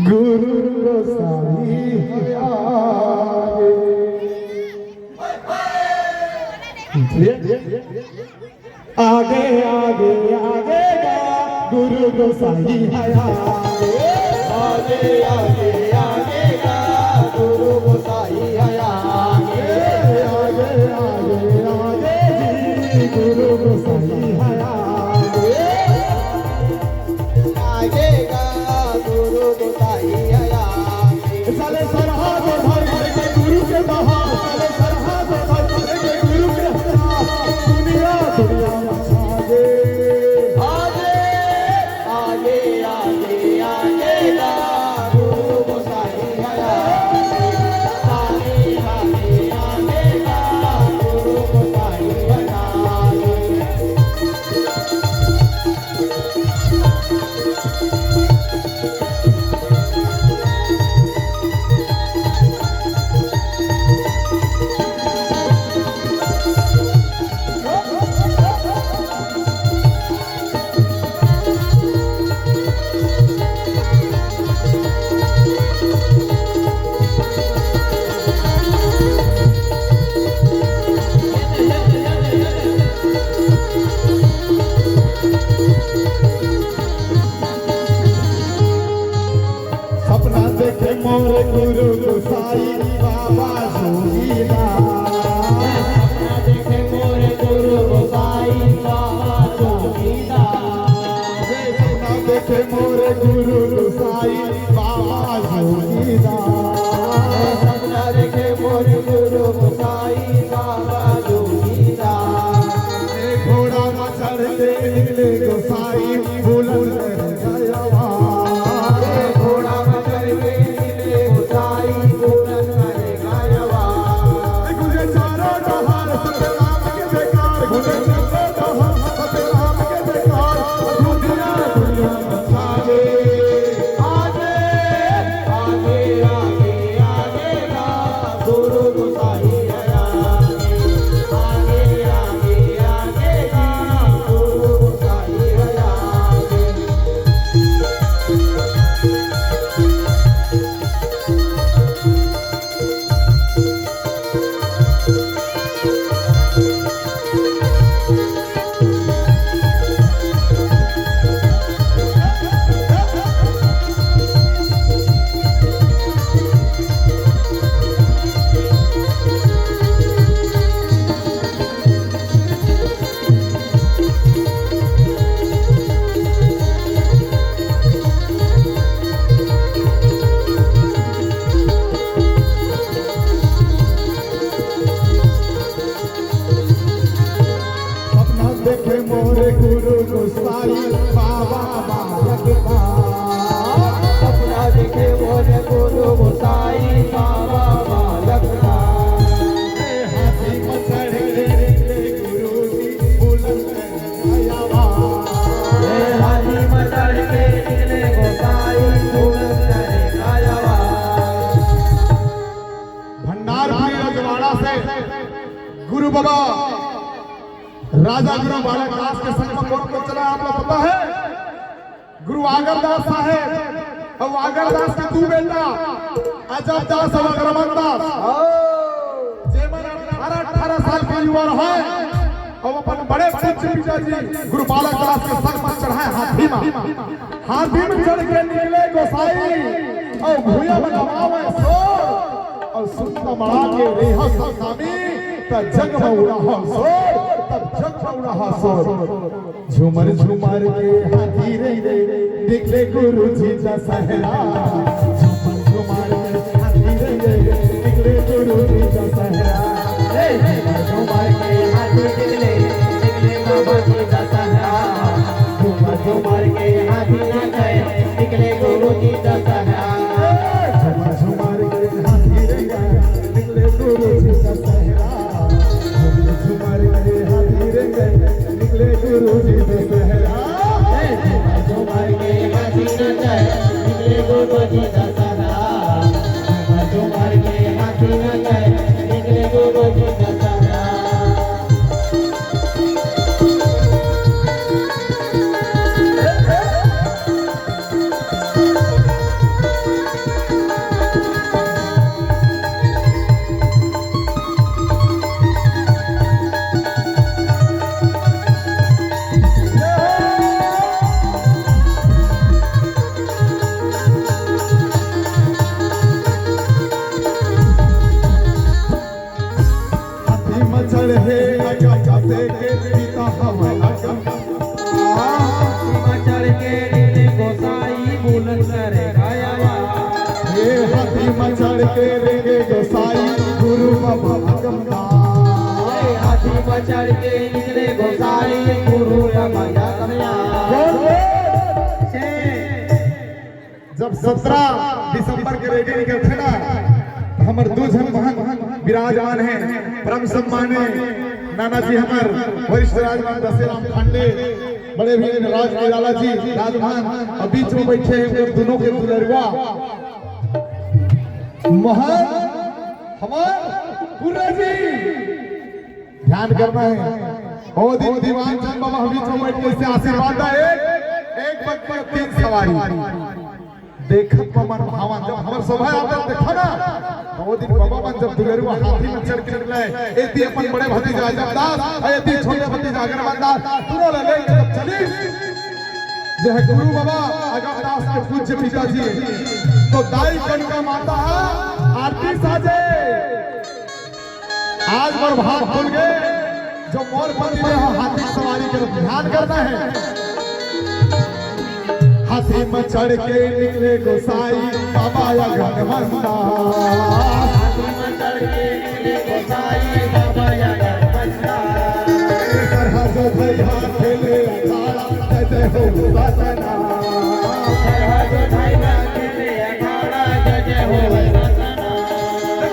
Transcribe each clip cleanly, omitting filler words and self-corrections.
गुरु गोसाई आगे आगे आगे गुरु गोसाई आगे आगे आगे आगे गा गुरु गोसाई आगे आगे आगे आगे जी गुरु गोसाई आगे आगे गा गुरु गोसाई आगे साले सरहाद भर भर के गुरु के बहार साले सरहाद भर भर के गुरु के बहार दुनिया दुनिया मचागे आगे आगे आगे आगे गा गुरु गोसाई आगे आगे आगे आगे गा गुरु गोसाई आगे सपना देखे मोर गुरु गोसाई बाबा जोगीदार सपना देखे मोरे गुरु गोसाई बाबा जोगीदार सपना देखे मोर गुरु गोसाई बाबा जोगीदार सपना देखे मोरे गुरु गोसाई बाबा जोगीदार घोड़ा में चढ़ते निकले गोसाई बुलंद गया घोड़ा में चढ़ के निकले गोसाई बुलंद करे गायवा गुजे चारों डहार सतनाम के बेकार गुजे चारों डहार सतनाम के बेकार दुनिया दुनिया मचागे आगे आगे आगे आगे गा गुरु गोसाई आगे आगे आगे गा गुरु गोसाई आगे सपना देखे मोरे गुरु गोसाई बाबा बालक सपना देखे मोरे गुरु गोसाई बाबा बालक हाथी में चढ़ के गुरु जी बुलंद गया हाथी में चढ़ के निकले गोसाई बुलंद करे गायवा भंडारपुरी रजवाड़ा से गुरु बाबा राजा गुरु बालक दास के संग में कौन कौन चला आप लोग पता है? गुरु आगरदास साहेब और आगरदास के दो बेटा अजब दास और अग्रमन दास जेमन 18 साल के युवा है और अपन बड़े पूज्य पिताजी गुरु बालक दास के संग में चढ़ाए हाथी में चढ़ के निकले गोसाई और भूया में नवावे सोर और सुंदर बड़ा के रेहा सखामी तब जग में उड़ा हो सोर तब जग में उड़ा हो सोर झूमर झूमर के हाथी रे निकले गुरु जी का सहरा झूमर झूमर के हाथी रे निकले गुरु जी का सहरा झूमर के हाथी निकले निकले बाबा जी का सहरा झूमर के हाथी न गए निकले गुरु जी का सहरा झूमर झूमर के हाथी रे निकले गुरु जी का सहरा झूमर के हाथी रे निकले गुरु जी का सहरा झूमर के हाथी न गए निकले गुरु जी का सहरा झूमर के हाथी न गए निकले गुरु जी का सहरा के लेंगे गोसाई गुरु बाबा आगमदास। हाथी पर चढ़ के निकले गोसाई गुरु बाबा जब 17 दिसंबर के रेडी निकल थे ना, हमारे दो जन महान विराजमान हैं, परम सम्माने नाना जी हमार वरिष्ठ राजमान दशराम पांडे, बड़े भी राज निराला जी राजमान, और बीच में बैठे हैं दोनों के दुलरवा महान हमार पूरा जी। ध्यान करना है, ओ दिन दीवान चंद बाबा बीच में बैठ के से आशीर्वाद है। एक पग पर 3 सवारी देखत मन भावन। जब हमर शोभा यात्रा देखा ना, तो वो दिन बाबा मन जब दुलरुआ हाथी में चढ़ के निकले, एती अपन बड़े भतीजा अजब दास, एती छोटे भतीजा अग्रवाल दास, दोनों ले जब चली जो है गुरु बाबा अजब दास के पूज्य पिताजी, तो दाई कनका माता आरती साजे। आज मोर भाव भूल गए, जो मोर पंथी में हाथी सवारी के ध्यान करना है। हाथी में चढ़ के निकले गोसाई बाबा आगमदास। हाथी पर चढ़ के निकले गोसाई बाबा आगमदास। सरहद भैया खेले अखाड़ा जय हो वतना। सरहद भैया खेले अखाड़ा जय हो वतना।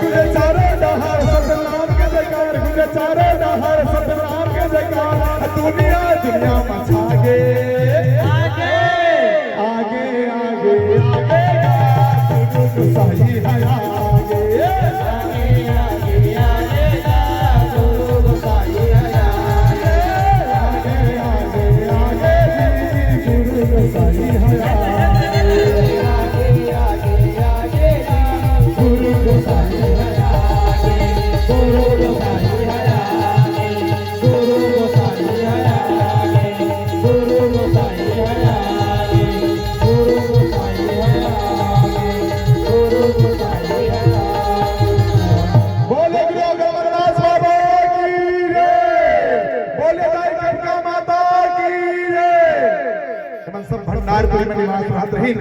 गुरे चारों डहर सतनाम के जयकार, गुरे चारों डहर सतनाम के जयकार, दुनिया दुनिया मचा गे गोसाई है आगे, आगे आगे आगे गुरु गोसाई है आगे, आगे आगे आगे गुरु गोसाई है आगे, आगे आगे आगे गुरु गोसाई है आगे, गुरु गोसाई है आगे, गुरु गोसाई है आगे, गुरु गोसाई है आगे, गुरु गोसाई है आगे, गुरु गोसाई है आगे। बोले गुरु अमरदास बाबा की जय, बोले दाई कनका माता की जय। सब भंडारपुरी में निवास रहत रही।